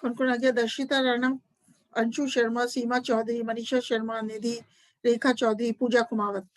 कौन कौन आ गया? Darshita Rana, Anshu Sharma, Seema Chaudhary, Manisha Sharma, Nidhi, Rekha Chaudhary, Pooja Kumawat.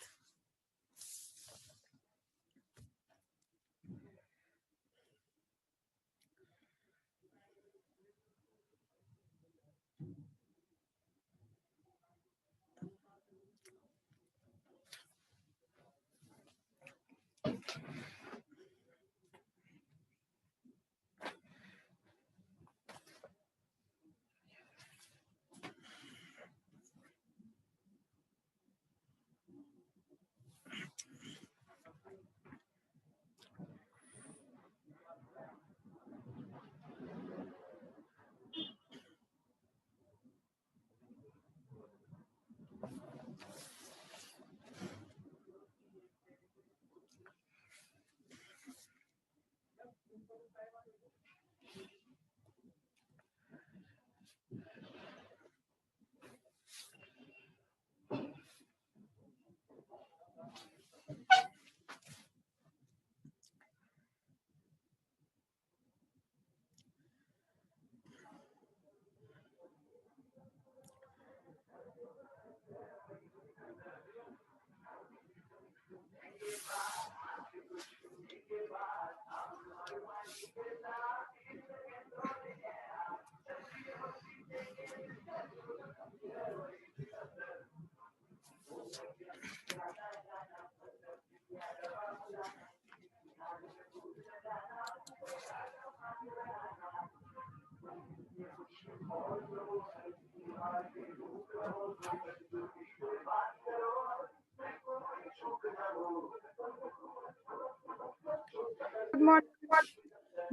Good morning.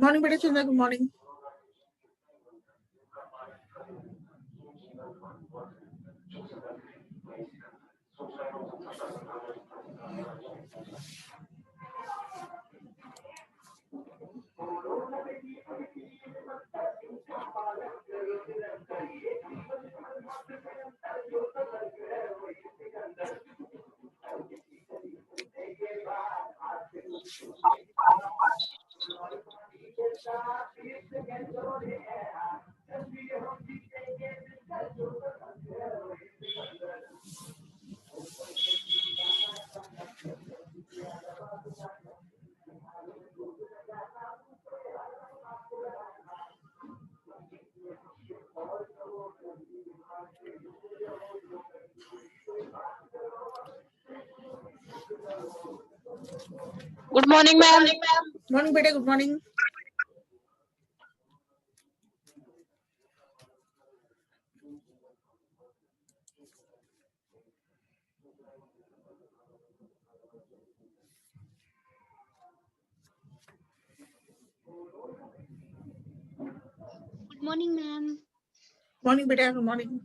Morning बेटा Chandra, good morning. Good morning ma'am. Morning बेटा, good morning. Good morning ma'am. Morning बेटा, गुड मॉर्निंग।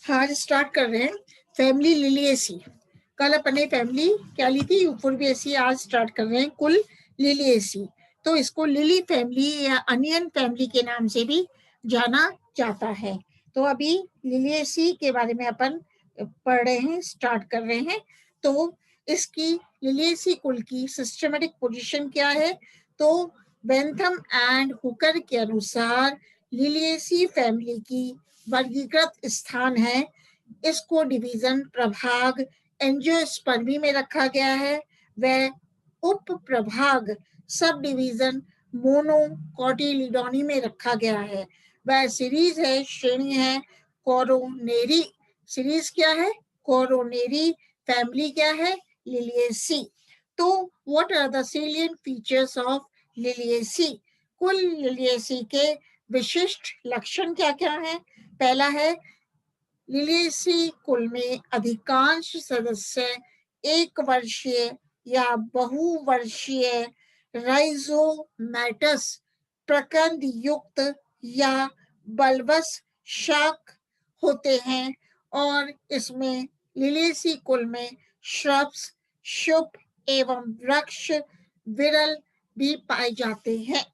हाँ, आज स्टार्ट कर रहे हैं फैमिली लिलिएसी। कल अपन ने फैमिली क्या ली थी? यूफोर्बिएसी। आज स्टार्ट कर रहे हैं कुल लिलिएसी। तो इसको लिली फैमिली या अनियन फैमिली के नाम से भी जाना जाता है। तो अभी लिलिएसी के बारे में अपन पढ़ रहे हैं, स्टार्ट कर रहे हैं। तो इसकी लिलिएसी कुल की सिस्टमेटिक पोजीशन क्या है? तो बेंथम एंड हुकर के अनुसार लिलिएसी फैमिली की वर्गीकृत स्थान है। इसको डिवीजन प्रभाग एंजियोस्पर्मी में रखा गया है। वह उप प्रभाग सब डिवीजन मोनोकोटिलिडोनी में रखा गया है। वह सीरीज है, श्रेणी है कोरोनेरी। सीरीज क्या है? कोरोनेरी। फैमिली क्या है? लिलिएसी। तो what are the salient features of Liliaceae. कुल लिलिएसी के विशिष्ट लक्षण क्या क्या हैं? पहला है, लिलिएसी कुल में अधिकांश सदस्य एक वर्षीय या बहुवर्षीय राइजोमैटस प्रकंद युक्त या बल्बस शाख होते हैं, और इसमें लिलिएसी कुल में श्रब्स, शुभ एवं वृक्ष विरल भी पाए जाते हैं।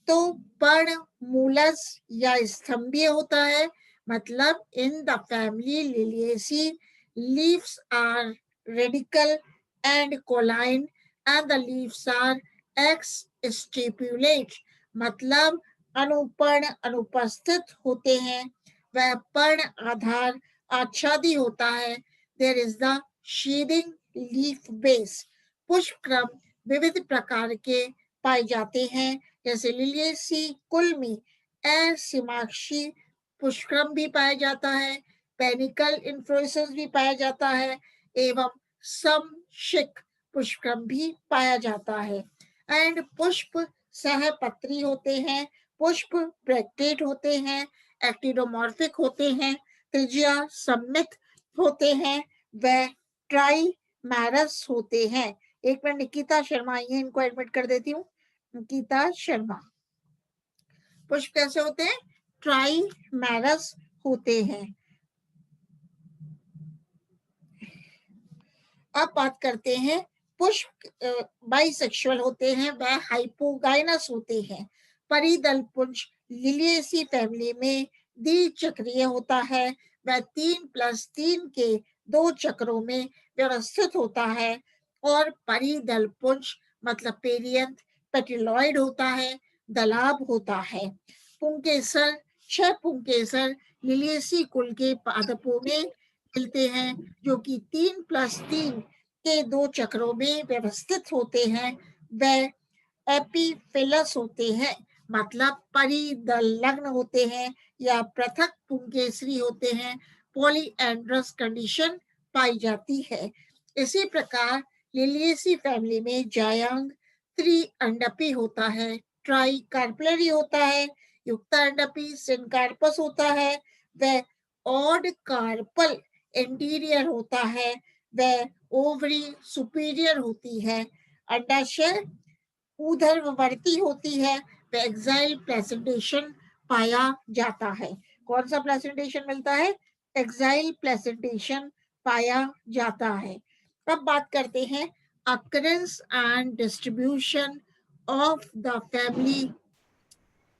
तो पर्ण मूलस या स्तंभीय होता है, मतलब in the family Liliaceae leaves are radical and cauline and the leaves are exstipulate, मतलब अनुपर्ण अनुपस्थित होते हैं, वह पर्ण आधार आच्छादी होता है। There is the sheathing leaf base. पुष्पक्रम विविध प्रकार के पाए जाते हैं, जैसे लिलिएसी कुल में असीमाक्षी पुष्पक्रम भी पाया जाता है, पेनिकल इन्फ्लोरेसेंस भी पाया जाता है, एवं समशिख पुष्पक्रम भी पाया जाता है। एंड पुष्प सहपत्री होते हैं, पुष्प ब्रैक्टेट होते हैं, एक्टिनोमॉर्फिक होते हैं, त्रिज्या सममित होते हैं, व ट्राइमैरस होते हैं। एक मिनट, निकिता शर्मा आई है, इनको एडमिट कर देती हूँ। निकिता शर्मा। पुष्प कैसे होते हैं? ट्राइमैरस होते हैं। अब बात करते हैं, पुष्प बाइसेक्सुअल होते हैं, वह हाइपोगाइनस होते हैं। परिदल पुंज लिलिएसी फैमिली में द्विचक्रीय होता है, वह 3+3 के 2 चक्रों में व्यवस्थित होता है, और परिदल पुंज मतलब पेरियंथ पेटिलॉइड होता है, दलाब होता है। पुंकेसर, 6 पुंकेसर लिलिएसी कुल के पादपों में मिलते हैं, जो कि 3+3 के 2 चक्रों में व्यवस्थित होते हैं, वे एपीफिलस होते हैं, मतलब परिदलग्न होते हैं या पृथक पुंकेसरी होते हैं। पॉलीएंड्रस कंडीशन पाई जाती है। इसी प्रकार लिलिएसी फैमिली में जायांग त्रिअंडपी होता है, ट्राई कार्पलरी होता है, युक्तांडपी सिनकार्पस होता है, वह ऑड कार्पल इंटीरियर होता है, वह ओवरी सुपीरियर होती है, अंडाशय ऊर्ध्ववर्ती होती है, वह एक्साइल प्लेसेंटेशन पाया जाता है। कौन सा प्लेसेंटेशन मिलता है? एक्साइल प्लेसेंटेशन पाया जाता है। अब बात करते हैं occurrence and distribution of the family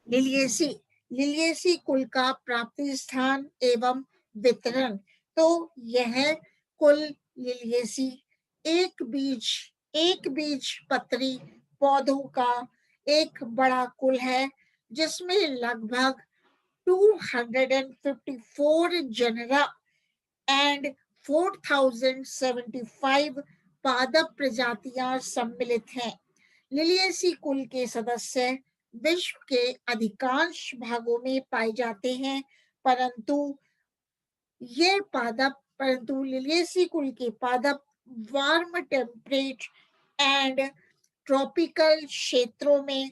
Liliaceae. Liliaceae कुल का प्राप्ति स्थान एवं वितरण। तो यह कुल लिलिएसी एक बीज पत्री पौधों का एक बड़ा कुल है, जिसमें लगभग 254 जेनेरा एंड 4075 पादप प्रजातियां सम्मिलित हैं। लिलिएसी कुल के सदस्य विश्व के अधिकांश भागों में पाए जाते हैं, परंतु लिलिएसी कुल के पादप वार्म टेम्परेट एंड ट्रॉपिकल क्षेत्रों में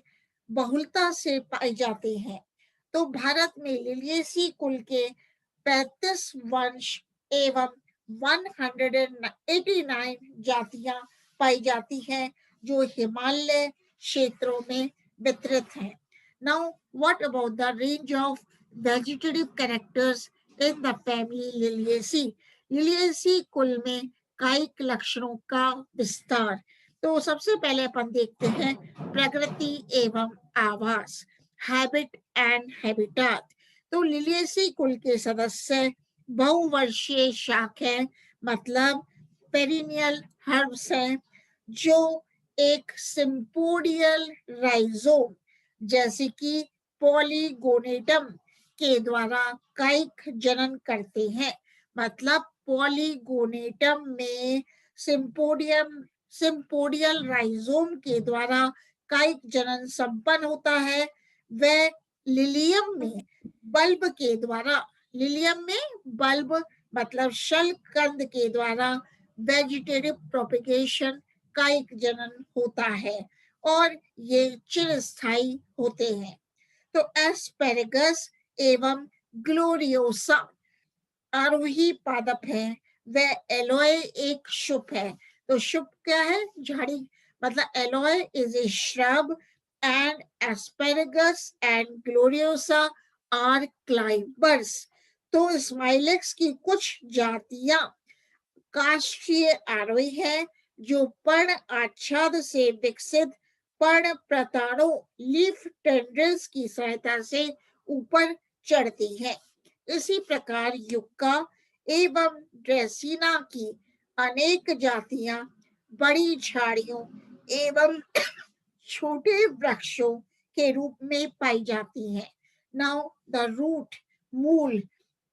बहुलता से पाए जाते हैं। तो भारत में लिलिएसी कुल के 35 वंश एवं 189 जातियां पाई जाती हैं, जो हिमालय क्षेत्रों में वितरित हैं। Now what about the range of vegetative characters in the family Liliaceae? Liliaceae कुल में कायिक लक्षणों का विस्तार। तो सबसे पहले अपन देखते हैं प्रकृति एवं आवास, हैबिट एंड हैबिटाट। तो लिलिएसी कुल के सदस्य बहुवर्षीय शाख है, मतलब पेरिनियल हर्ब्स हैं, जो एक सिम्पोडियल राइजोम जैसे कि पॉलीगोनेटम के द्वारा कायिक जनन करते हैं। मतलब पॉलीगोनेटम में सिम्पोडियल राइजोम के द्वारा कायिक जनन संपन्न होता है। वह लिलियम में बल्ब के द्वारा, लिलियम में बल्ब मतलब शल कंद के द्वारा वेजिटेटिव प्रोपेगेशन कायिक जनन होता है। और ये चिरस्थायी होते हैं। तो एस्पेरेगस एवं ग्लोरियोसा आरोही पादप है, वह एलोए एक शुभ है। तो शुभ क्या है? झाड़ी, मतलब Aloe is a shrub and Asparagus and Gloriosa are climbers. तो स्माइलेक्स की कुछ जातियां काष्ठीय आरोही है जो पर्ण आच्छाद से विकसित पर्ण प्रताड़ों लीफ टेंड्रिल्स की सहायता से ऊपर चढ़ती है। इसी प्रकार युक्का एवं ड्रेसिना की अनेक जातियां बड़ी झाड़ियों एवं छोटे वृक्षों के रूप में पाई जाती हैं। नाउ द रूट, मूल,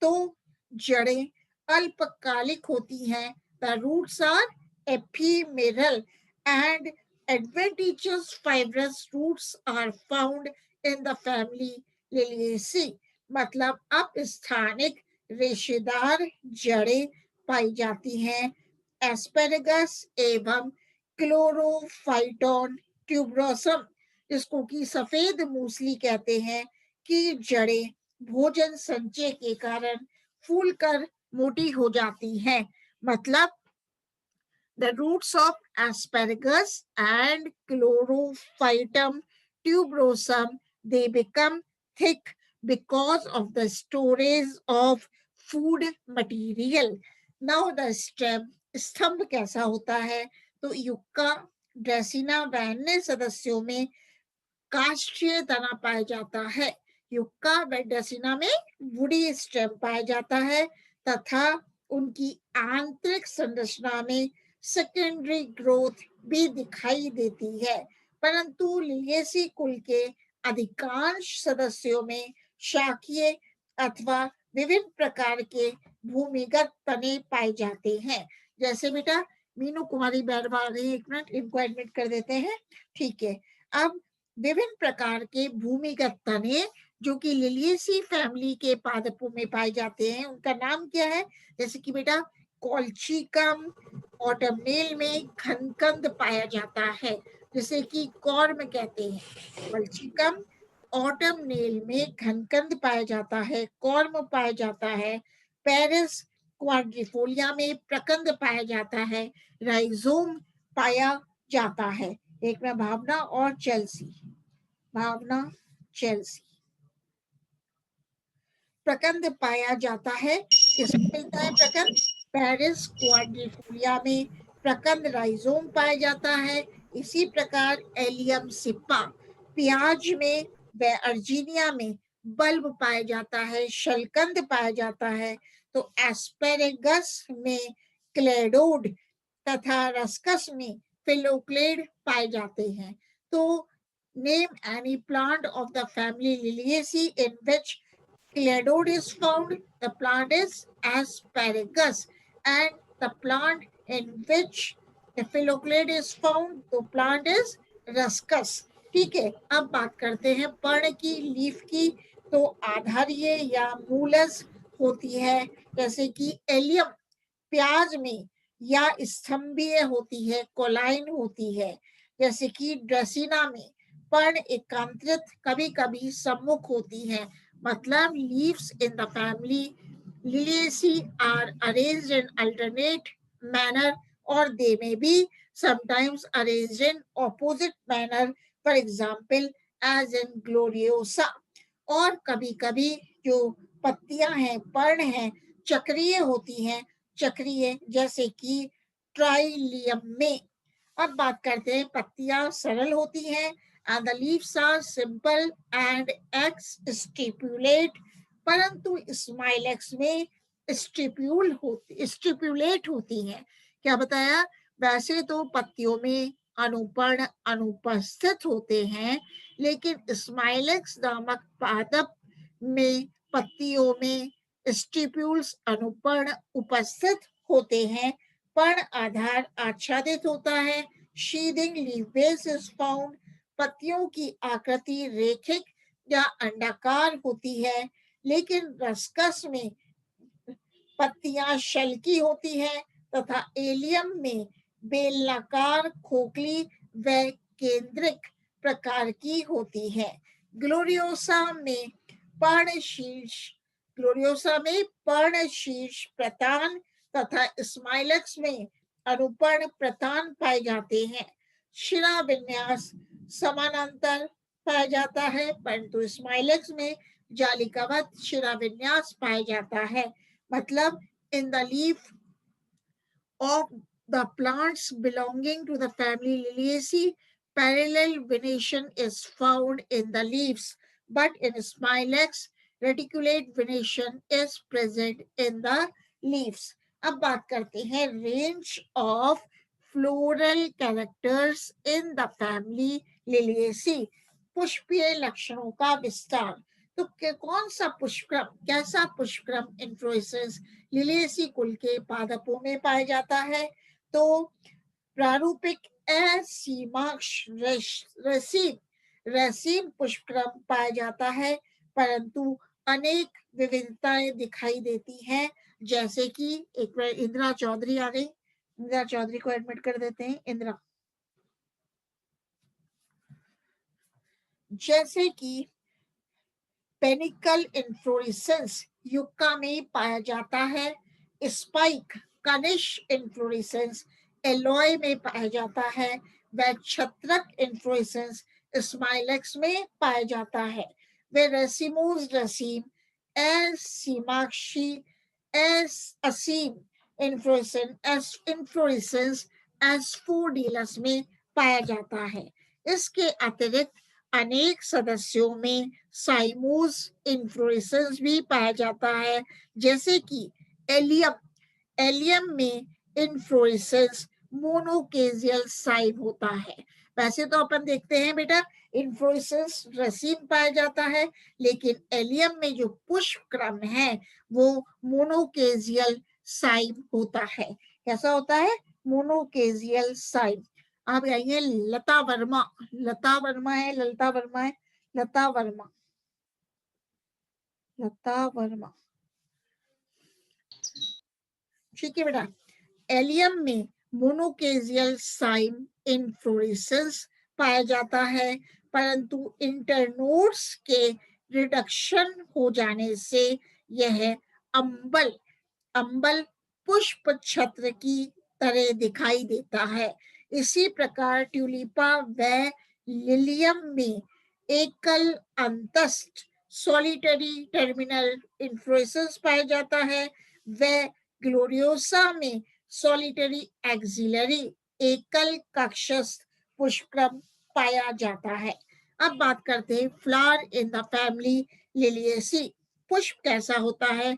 तो जड़ें अल्पकालिक होती हैं। The roots are ephemeral and adventitious fibrous roots are found in the family Liliaceae। मतलब अपस्थानिक रेशेदार जड़ें पाई जाती हैं एस्पेरेगस एवं क्लोरोफाइटोन ट्यूबरोसम, जिसको कि सफेद मूसली कहते हैं, कि जड़ें भोजन संचय के कारण फूलकर मोटी हो जाती हैं। मतलब the roots of asparagus and chlorophytum tuberosum, they become thick because of the storage of food material. Now the stem, स्तंभ कैसा होता है? तो युक्का ड्रेसिना व अन्य सदस्यों में काष्ठीय तना पाया जाता है। युक्का व ड्रेसिना में वुडी स्टेम पाया जाता है तथा उनकी आंतरिक संरचना में सेकेंडरी ग्रोथ भी दिखाई देती है, परंतु लिलिएसी कुल के अधिकांश सदस्यों में शाखीय अथवा विभिन्न प्रकार के भूमिगत तने पाए जाते हैं। जैसे बेटा मीनू कुमारी बैरवा आ गई, एक मिनट इनको एडमिट कर देते हैं। ठीक है, अब विभिन्न प्रकार के भूमिगत तने जो कि लिलिएसी फैमिली के पादपों में पाए जाते हैं, उनका नाम क्या है? जैसे कि बेटा कॉल्चिकम ऑटमनेल में घनकंद पाया जाता है, जिसे कि कॉर्म कहते हैं। कॉल्चिकम ऑटमनेल में घनकंद पाया जाता है, कॉर्म पाया जाता है। पेरिस क्वाड्रिफोलिया में प्रकंद पाया जाता है, राइजोम पाया जाता है। एक में भावना और चेल्सी, भावना चेल्सी प्रकंद पाया जाता है। किसमें मिलता है प्रकंद? पेरिस क्वाड्रिफोलिया में प्रकंद राइजोम पाया जाता है। इसी प्रकार एलियम सिप्पा प्याज में व अर्जीनिया में बल्ब पाया जाता है, शलकंद पाया जाता है। तो एस्पेरेगस में क्लेडोड तथा रस्कस में फिलोक्लेड पाए जाते हैं। तो name any plant of the family Liliaceae in which cladode is found. The plant is asparagus, and the plant in which the phyloclade is found, the plant is ruscus। ठीक है, अब बात करते हैं पर्ण की, लीफ की। तो आधारीय या मूलस होती है, जैसे कि एलियम प्याज में, या स्तंभीय होती है, कोलाइन होती है। जैसे कि ड्रेसिना में पर्ण एकांतरित, कभी कभी सम्मुख होती है। मतलब leaves in the family Liliaceae are arranged in alternate manner, or they may be sometimes arranged in opposite manner, for example as in Gloriosa। और कभी कभी जो पत्तियां हैं, पर्ण हैं, चक्रीय होती हैं, चक्रीय, जैसे कि ट्राइलियम में। अब बात करते हैं, पत्तियां सरल होती हैं and the leaves are simple and stipulate, परंतु स्माइलेक्स में स्टिपुलेट होती हैं। क्या बताया? वैसे तो पत्तियों में अनुपर्ण अनुपस्थित होते हैं, लेकिन स्माइलेक्स नामक पादप में पत्तियों में स्टिप्यूल्स अनुपर्ण उपस्थित होते हैं। पर्ण आधार आच्छादित होता है। शीदिंग लीफ बेस इज फाउंड। पत्तियों की आकृति रेखिक या अंडाकार होती है, लेकिन रस्कस में पत्तियां शल्की होती हैं तथा एलियम में बेलनाकार, खोखली व केंद्रिक प्रकार की होती है। ग्लोरियोसा में पर्णशीर्ष प्रतान तथा स्माइलक्स में अनुपर्ण प्रतान पाए जाते हैं। शिरा विन्यास समानांतर पाया जाता है, परंतु स्माइलक्स में जालिकावत शिरा विन्यास पाया जाता है। मतलब in the leaf of the plants belonging to the family Liliaceae, parallel venation is found in the leaves, but in Smilax, reticulate venation is present in the leaves. अब बात करते हैं range of floral characters in the family Liliaceae. पुष्पीय लक्षणों का विस्तार। तो कौन सा पुष्पक्रम, कैसा पुष्पक्रम इन्फ्लोरेसेंस लिलिएसी कुल के पादपों में पाया जाता है? तो प्रारूपिक असीमाक्ष रसीम पुष्पक्रम पाया जाता है, परंतु अनेक विविधताएं दिखाई देती हैं। जैसे कि एक बार इंदिरा चौधरी आ गई, इंदिरा चौधरी को एडमिट कर देते हैं। इंदिरा, जैसे कि पेनिकल इन्फ्लोरेसेंस युक्का में पाया जाता है, स्पाइक कनिश इन्फ्लोरेसेंस एलॉय में पाया जाता है, व छत्रक इन्फ्लोरेसेंस स्माइलक्स में पाया जाता है। वे रेसिमोस रसीम एसीमाक्षी असीम इन्फ्लोरेसेंस एस्फोडिलस में पाया जाता है। इसके अतिरिक्त अनेक सदस्यों में साइमोस इन्फ्लोरेसेंस भी पाया जाता है, जैसे कि एलियम में इन्फ्लोरेसेंस मोनोकेजियल साइम होता है। वैसे तो अपन देखते हैं बेटा इन्फ्लोरेसेंस रसीम पाया जाता है, लेकिन एलियम में जो पुष्प क्रम है वो मोनोकेजियल साइम होता है। कैसा होता है? मोनोकेजियल साइम। आप आइए लता वर्मा, लता वर्मा है, ललता वर्मा है, लता वर्मा, लता वर्मा, ठीक है बेटा। एलियम में मोनोकेजियल साइम इन्फ्लोरेसेंस पाया जाता है, परंतु इंटरनोड्स के रिडक्शन हो जाने से यह अंबल पुष्प छत्र की तरह दिखाई देता है। इसी प्रकार ट्यूलिपा व लिलियम में एकल अंतस्थ सॉलिटरी टर्मिनल इन्फ्लोरेसेंस पाया जाता है, व ग्लोरियोसा में सॉलिटरी एक्सिलरी एकल कक्षस्थ पुष्पक्रम पाया जाता है। अब बात करते हैं flower in the family Liliaceae. पुष्प कैसा होता है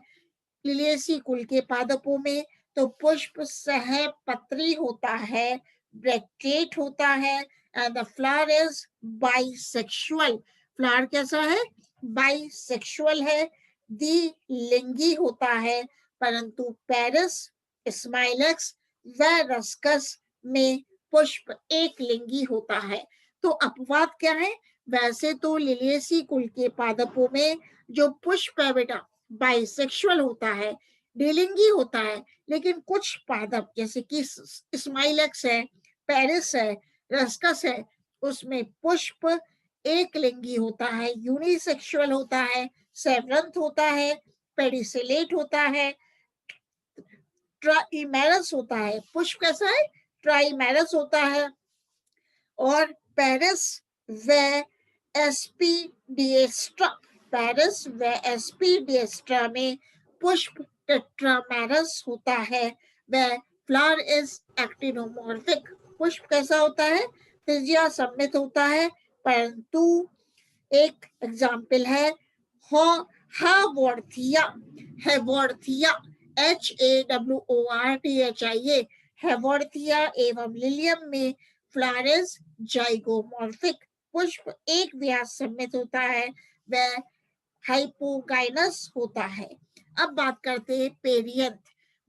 लिलिएसी कुल के पादपों में? तो पुष्प सहपत्री होता है, ब्रैक्टेट होता है, and the flower is bisexual. Flower कैसा है? बाइसेक्सुअल है, द्विलिंगी होता है, परंतु पेरिस, स्माइलक्स व रस्कस में पुष्प एक लिंगी होता है। तो अपवाद क्या है? वैसे तो लिलिएसी कुल के पादपों में जो पुष्प है बेटा बाइसेक्सुअल होता है, द्विलिंगी होता है, लेकिन कुछ पादप जैसे कि स्माइलक्स है, पेरिस है, रस्कस है, उसमें पुष्प एक लिंगी होता है, यूनिसेक्सुअल होता है, सेवरंथ होता है, पेडिसिलेट होता है, ट्राइमेरस होता है। पुष्प कैसा है? ट्राइमेरस होता है। और पेरिस व एस्पीडिएस्ट्रा, पेरिस व एस्पीडिएस्ट्रा में पुष्प टेट्रामेरस होता है, व फ्लावर इज एक्टिनोमॉर्फिक। पुष्प कैसा होता है? त्रिज्या सममित होता है, परंतु एक एग्जाम्पल है हैवॉर्थिया, हैवॉर्थिया HAWORTHIA, हैवॉर्थिया एवं लिलियम में फ्लावर इज जाइगोमॉर्फिक। पुष्प एक व्यास सममित होता है, वह हाइपोगाइनस होता है। अब बात करते हैं पेरियंथ,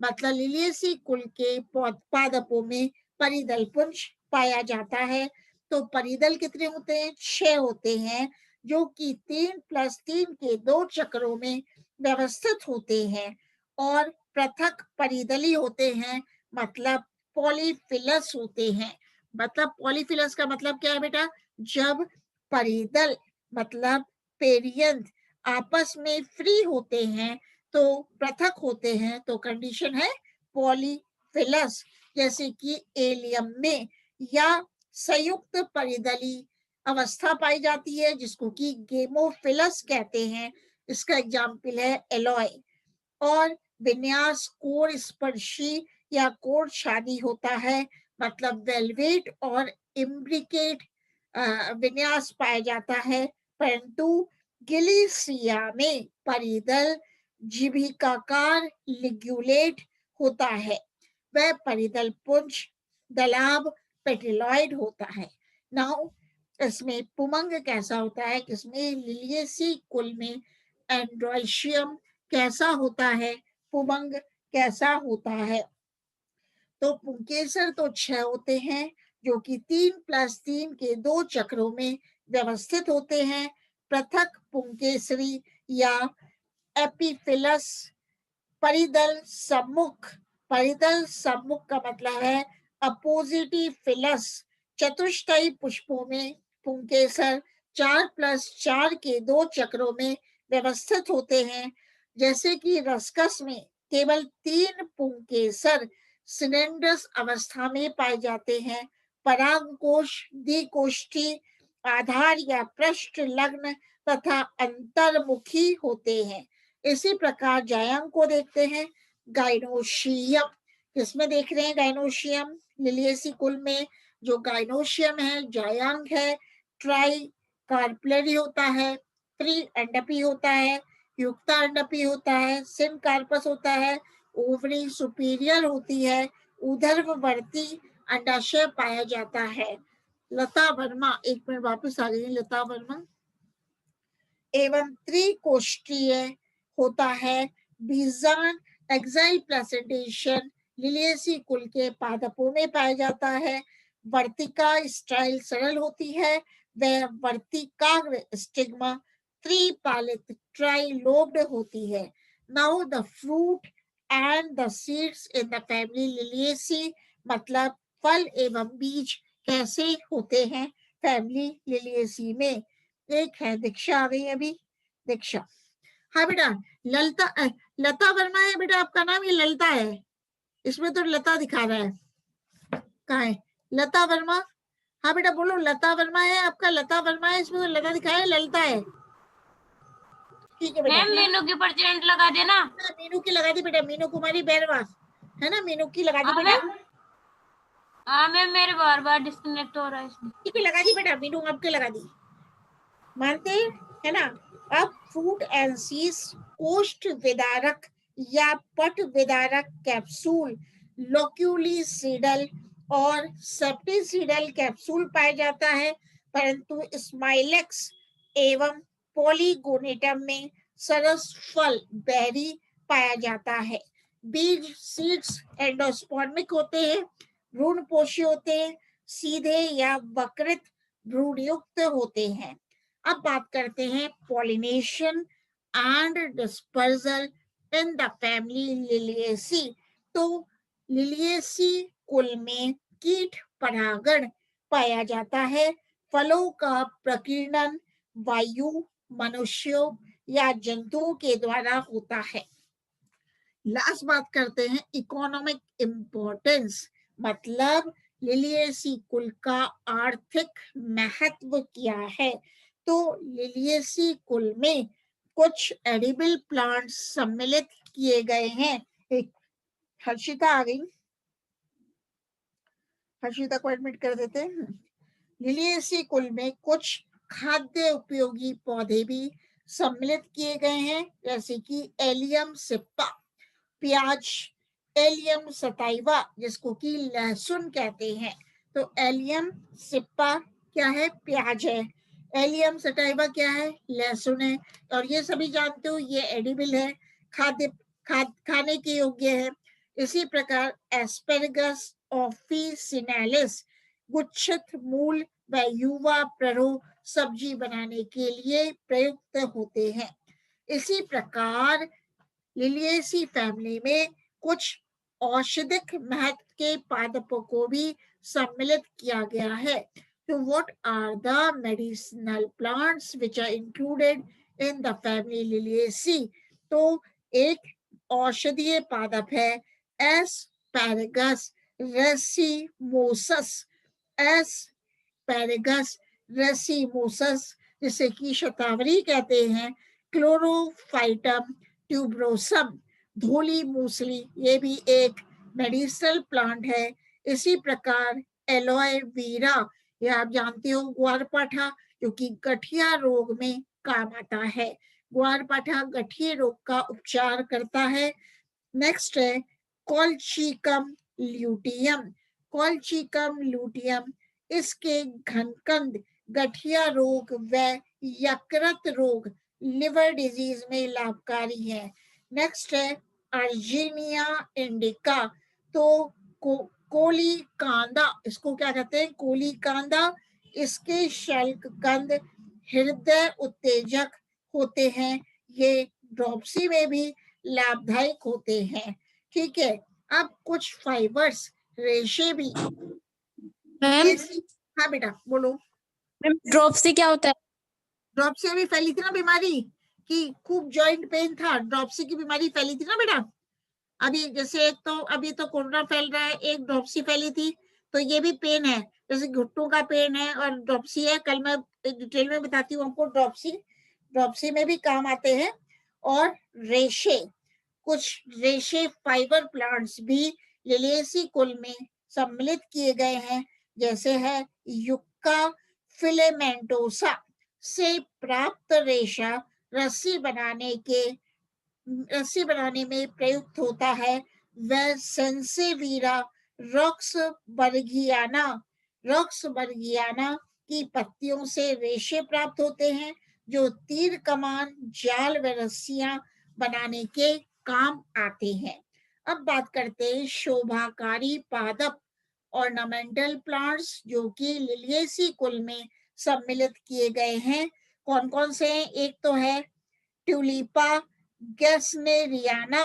मतलब लिलिएसी कुल के पादपों में परिदल पुंज पाया जाता है। तो परिदल कितने होते हैं? 6 होते हैं, जो कि 3+3 के 2 चक्रों में व्यवस्थित होते हैं और पृथक परिदली होते हैं, मतलब पॉलीफिलस होते हैं। मतलब पॉलीफिलस का मतलब क्या है बेटा, जब परिदल मतलब पेरियंथ आपस में फ्री होते हैं तो पृथक होते हैं तो कंडीशन है पॉलीफिलस, जैसे कि एलियम में, या संयुक्त परिदली अवस्था पाई जाती है जिसको कि गेमोफिलस कहते हैं। इसका एग्जाम्पल है एलॉय। और विन्यास कोर स्पर्शी या कोर शादी होता है, मतलब वेलवेट और इम्ब्रिकेट विन्यास पाया जाता है, परंतु गिलिसिया में परिदल जीभिकाकार लिग्यूलेट होता है। वह परिदल पुंज दलाब पेटिलॉइड होता है। नाउ इसमें पुमंग कैसा होता है, किसमें लिलियेसी कुल में एंड्रोशियम कैसा होता है, पुमंग कैसा होता है। तो पुंकेसर तो 6 होते हैं जो कि 3+3 के 2 चक्रों में व्यवस्थित होते हैं। पृथक पुंकेसरी या एपिफिलस परिदल सम्मुख, परिदल सम्मुख का मतलब है अपोजिटिव फिलस। चतुष्टयी पुष्पों में पुंकेसर 4+4 के 2 चक्रों में व्यवस्थित होते हैं, जैसे कि रसकस में केवल 3 पुंकेसर सिलेंडरस अवस्था में पाए जाते हैं। परागकोश द्विकोष्ठी आधार या पृष्ठ लग्न तथा अंतर्मुखी होते हैं। इसी प्रकार जायांग को देखते हैं, गाइनोशियम। किसमें देख रहे हैं गाइनोशियम, लिलियेसी कुल में जो गाइनोशियम है जायांग है। ट्राई कार्पलरी होता है, त्रि अंडपी होता है, युक्ता अंडपी होता है, सिन कार्पस होता है, ओवरी सुपीरियर होती है, ऊर्ध्ववर्ती अंडाशय पाया जाता है। लता वर्मा, एक मिनट वापस आ गई लता वर्मा। एवं त्रिकोष्ठीय होता है। बीजान एक्साइल प्रेजेंटेशन लिलियेसी कुल के पादपों में पाया जाता है। वर्तिका स्टाइल सरल होती है। वह वर्तिकाग्र स्टिग्मा त्रिपालित ट्राइलोब्ड होती है। Now the fruit and the seeds in the family Liliaceae, मतलब फल एवं बीज कैसे होते हैं फैमिली लिलियेसी में। एक है दीक्षा, आ गई अभी दीक्षा। हाँ बेटा, लता वर्मा है बेटा आपका नाम, ये ललता है, इसमें तो लता दिखा रहा है, कहाँ है लता वर्मा। हाँ बेटा बोलो, लता वर्मा है आपका, लता वर्मा है, इसमें तो लता दिखाया है, ललता है। ठीक है बेटा, मैम मीनू की परसेंट लगा देना। मीनू की लगा दी बेटा, मीनू कुमारी बैरवा है ना, मीनू की लगा दी हाँ बेटा। मैम, हाँ मैम मेरे बार बार डिस्कनेक्ट हो रहा है इसमें। ठीक है लगा दी बेटा, मीनू आपके लगा दी, मानते है ना। अब फ्रूट एंड सीड्स कोष्ठ विदारक या पट विदारक कैप्सूल लोक्यूलिसीडल और सेप्टिसीडल कैप्सूल पाया जाता है, परंतु स्माइलेक्स एवं पॉलीगोनेटम में सरस फल बेरी पाया जाता है। बीज सीड्स एंडोस्पर्मिक होते हैं, भ्रूणपोषी होते हैं, सीधे या वक्रित भ्रूणयुक्त होते हैं। अब बात करते हैं pollination and dispersal in the family Liliaceae. तो लिलियेसी कुल में कीट परागण पाया जाता है। फलों का प्रकीर्णन वायु, मनुष्यों या जंतुओं के द्वारा होता है। लास्ट बात करते हैं इकोनॉमिक इम्पोर्टेंस, मतलब लिलियेसी कुल का आर्थिक महत्व क्या है। तो लिलियेसी कुल में कुछ एडिबल प्लांट्स सम्मिलित किए गए हैं। एक हर्षिता आ गई, हर्षिता को एडमिट कर देते हैं। लिलियेसी कुल में कुछ खाद्य उपयोगी पौधे भी सम्मिलित किए गए हैं, जैसे कि एलियम सिप्पा प्याज, एलियम सताइवा जिसको कि लहसुन कहते हैं। तो एलियम सिप्पा क्या है, प्याज है। एलियम सटाइवा क्या है, लहसुन है। और ये सभी जानते हो ये एडिबल है, खाने के योग्य है। इसी प्रकार एस्पेरगस ऑफिसिनालिस गुच्छित मूल व युवा प्ररो सब्जी बनाने के लिए प्रयुक्त होते हैं। इसी प्रकार लिलियेसी फैमिली में कुछ औषधिक महत्व के पादपों को भी सम्मिलित किया गया है। तो what are the medicinal plants which are included in the family Liliaceae? तो एक औषधीय पादप है एस्पैरागस रेसिमोसस, एस्पैरागस रेसिमोसस, जिसे कि शतावरी कहते हैं, क्लोरोफाइटम ट्यूबरोसम, धूली मूसली, ये भी एक मेडिसिनल प्लांट है। इसी प्रकार एलोवेरा, ये आप जानते हो, ग्वारपाठा, जो कि गठिया रोग में काम आता है। ग्वारपाठा गठिया रोग का उपचार करता है। नेक्स्ट है कॉल्चिकम ल्यूटियम, कॉल्चिकम ल्यूटियम, इसके घनकंद गठिया रोग व यकृत रोग, लिवर डिजीज में लाभकारी है। नेक्स्ट है अर्जीनिया इंडिका, तो कोलिकांदा, इसको क्या कहते हैं, कोलिकांदा, इसके शल्क कंद हृदय उत्तेजक होते हैं, ये ड्रॉप्सी में भी लाभदायक होते हैं। ठीक है, अब कुछ फाइबर्स, रेशे भी। मैम हाँ बेटा बोलो। मैम ड्रॉप्सी क्या होता है? ड्रॉप्सी अभी फैली थी ना बीमारी कि खूब जॉइंट पेन था, ड्रॉप्सी की बीमारी फैली थी ना बेटा। अभी जैसे एक तो अभी तो कोरोना फैल रहा है, एक ड्रॉप्सी फैली थी, तो ये भी पेन है, जैसे घुट्नों का पेन है और ड्रॉप्सी है। कल मैं डिटेल में बताती हूँ आपको, ड्रॉप्सी में भी काम आते हैं। और रेशे, कुछ रेशे फाइबर प्लांट्स भी लिलिएसी कुल में सम्मिलित किए गए हैं, जैसे है युक्का फिलेमेंटोसा से प्राप्त रेशा रस्सी बनाने में प्रयुक्त होता है। वह सेंसेवीरा रॉक्सबर्गियाना की पत्तियों से रेशे प्राप्त होते हैं, जो तीर कमान, जाल व रस्सियां बनाने के काम आते हैं। अब बात करते हैं शोभाकारी पादप, ऑर्नामेंटल प्लांट्स, जो कि लिलिएसी कुल में सम्मिलित किए गए हैं। कौन कौन से हैं? एक तो है ट्यूलिपा गैस्नेरियाना,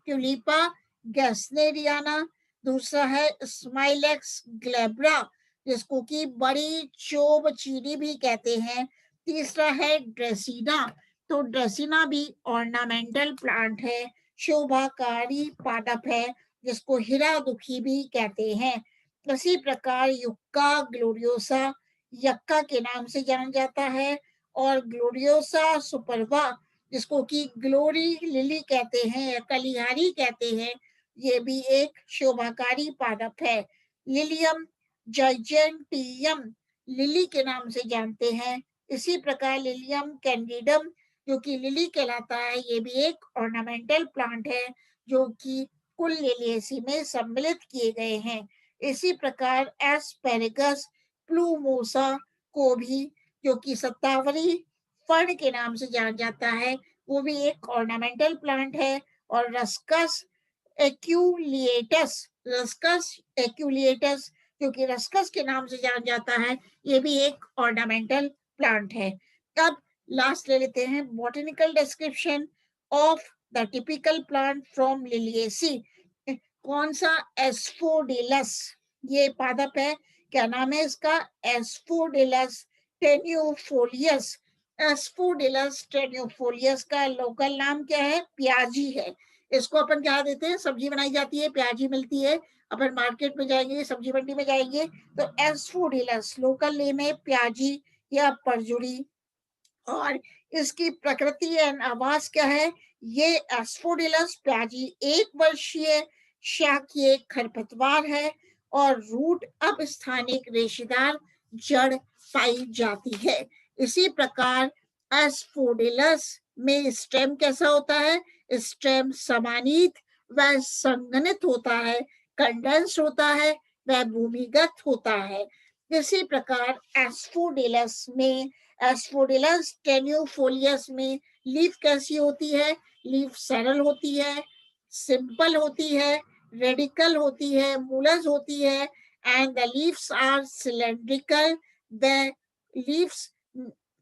ट्यूलिपा गैस्नेरियाना। दूसरा है स्माइलेक्स ग्लेब्रा, जिसको कि बड़ी चोब चीनी भी कहते हैं। तीसरा है ड्रेसिना, तो ड्रेसिना भी ऑर्नामेंटल प्लांट है, शोभाकारी पादप है, जिसको हीरा दुखी भी कहते हैं। इसी प्रकार युक्का ग्लोरियोसा यक्का के नाम से जाना जाता है, और ग्लोरियोसा सुपरवा, जिसको कि ग्लोरी लिली कहते हैं या कलिहारी कहते हैं, ये भी एक शोभाकारी पादप है। लिलियम जाइजेंटियम लिली के नाम से जानते हैं। इसी प्रकार लिलियम कैंडिडम, जो कि लिली कहलाता है, ये भी एक ऑर्नामेंटल प्लांट है, जो कि कुल लिलिएसी में सम्मिलित किए गए हैं। इसी प्रकार एस्पेरेगस प्लूमोसा को भी, जो कि सत्तावरी फर्न के नाम से जाना जाता है, वो भी एक ऑर्नामेंटल प्लांट है। और रस्कस एक्यूलिएटस, जो कि रस्कस के नाम से जाना जाता है, ये भी एक ऑर्नामेंटल प्लांट है। अब लास्ट ले लेते हैं botanical description of the typical plant from Liliaceae. कौन सा? एस्फोडिलस, ये पादप है, क्या नाम है इसका? एस्फोडिलस टेन्यूफोलियस। एस्फोडिलस टेन्यूफोलियस का लोकल नाम क्या है? प्याजी है। इसको अपन क्या देते हैं, सब्जी बनाई जाती है, प्याजी मिलती है, अपन मार्केट में जाएंगे, सब्जी मंडी में जाएंगे, तो एस्फोडिलस लोकल नेम है प्याजी या परजुड़ी। और इसकी प्रकृति एंड आवास क्या है? ये एस्फोडिलस प्याजी एक वर्षीय शाकीय खरपतवार है, और रूट अपस्थानिक रेशेदार जड़ पाई जाती है। इसी प्रकार एस्फोडिलस में स्टेम कैसा होता है? स्टेम समानीत व संघनित होता है, कंडेंस होता है, वह भूमिगत होता है। इसी प्रकार एस्फोडिलस टेन्यूफोलियस में लीफ कैसी होती है? लीफ सरल होती है, सिंपल होती है, रेडिकल होती है, मूलज होती है, and the leaves are cylindrical, the leaves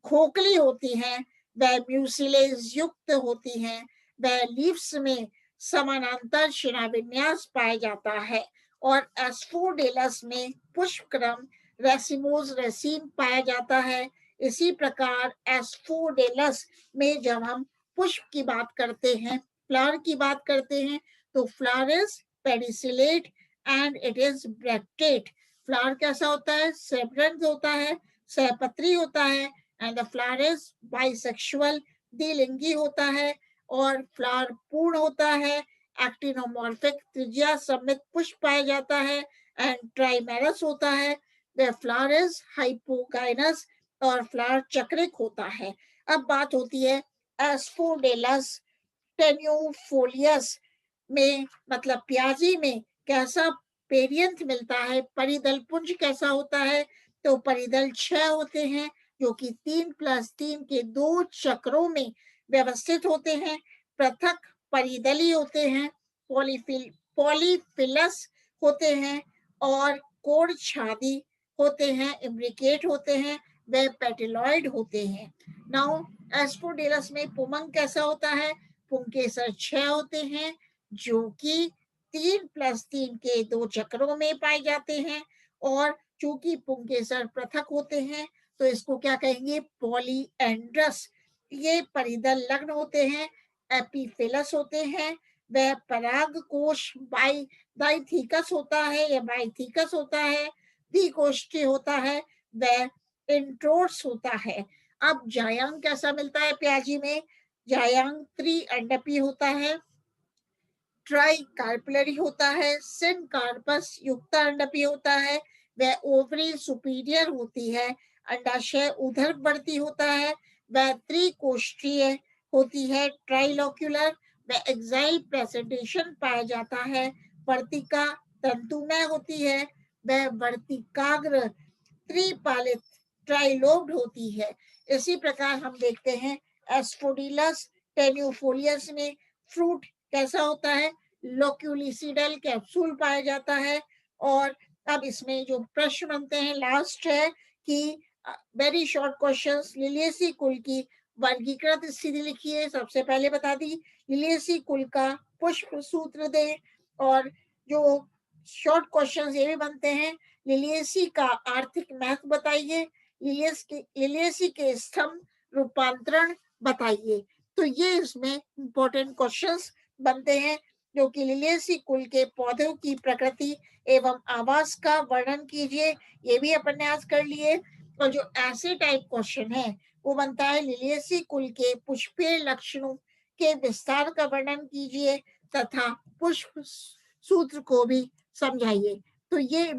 खोखली होती हैं, व म्यूसिलेज युक्त होती हैं, व लीव्स में समानांतर शिराविन्यास पाया जाता है। और एस्फोडेलस में पुष्प क्रम रेसिमोस रेसिन पाया जाता है। इसी प्रकार एस्फोडेलस में जब हम पुष्प की बात करते हैं, फ्लावर की बात करते हैं, तो flower is pedicellate and it is bracteate. Flower कैसा होता है? सेपरेट होता है, सहपत्री होता है, and the flower is bisexual, द्विलिंगी होता है, और फ्लावर पूर्ण होता है, एक्टिनोमॉर्फिक, त्रिज्या समित पुष्प पाया जाता है, एंड ट्राइमेरस होता है। द फ्लावर इज हाइपोगाइनस और फ्लावर चक्रिक होता है। अब बात होती है एस्फोडेलस टेन्यूफोलियस में, मतलब प्याजी में कैसा पेरियंथ मिलता है, परिदल पुंज कैसा होता है? तो परिदल 6 होते हैं, जो कि 3+3 के 2 चक्रों में व्यवस्थित होते हैं। पृथक परिदली होते हैं, पॉलीफिलस होते हैं, और कोण छादी होते हैं, इम्ब्रिकेट होते हैं, वे पेटिलॉइड होते हैं। नाउ एस्फोडेलस में पुमंग कैसा होता है? पुंकेसर 6 होते हैं, जो कि 3+3 के 2 चक्रों में पाए जाते हैं, और चूंकि पुंकेसर पृथक होते हैं तो इसको क्या कहेंगे? पॉलीएंड्रस। ये परिदल लग्न होते हैं, एपीफिलस होते हैं, वह पराग कोश डाइथीकस होता है या बाइथीकस होता है, द्विकोष्ठी होता है, वह इंट्रोट्स होता है। अब जायांग कैसा मिलता है प्याजी में? जायांग त्रिअंडपी होता है, ट्राई कार्पलरी होता है, सिन कार्पस युक्त अंडपी होता है, वह ओवरी सुपीरियर होती है, अंडाशय उधर बढ़ती होता है, वह त्रिकोष्ठीय होती है, ट्राइलोक्यूलर, वह एक्साइल प्रेजेंटेशन पाया जाता है, वर्तिका तंतुमय होती है, वह वर्तिकाग्र त्रिपालित ट्राइलोब्ड होती है। इसी प्रकार हम देखते हैं एस्फोडिलस टेन्यूफोलियस में फ्रूट कैसा होता है? लोक्यूलिसिडल कैप्सूल पाया जाता है। और अब इसमें जो प्रश्न बनते हैं लास्ट है कि वेरी शॉर्ट क्वेश्चंस, लिलियेसी कुल की वर्गीकृत स्थिति लिखिए। सबसे पहले बता दी लिलियेसी कुल का पुष्प सूत्र दे, और जो शॉर्ट क्वेश्चंस ये भी बनते हैं, लिलियेसी का आर्थिक महत्व बताइए, लिलियेसी के स्तंभ रूपांतरण बताइए। तो ये इसमें इंपॉर्टेंट क्वेश्चंस बनते हैं, जो कि लिलियेसी कुल के पौधों की प्रकृति एवं आवास का वर्णन कीजिए, ये भी अपन ने आज कर लिए। और जो ऐसे टाइप क्वेश्चन है वो बनता है लिलियेसी कुल के पुष्पीय लक्षणों के विस्तार का वर्णन कीजिए तथा पुष्प सूत्र को भी समझाइए। तो ये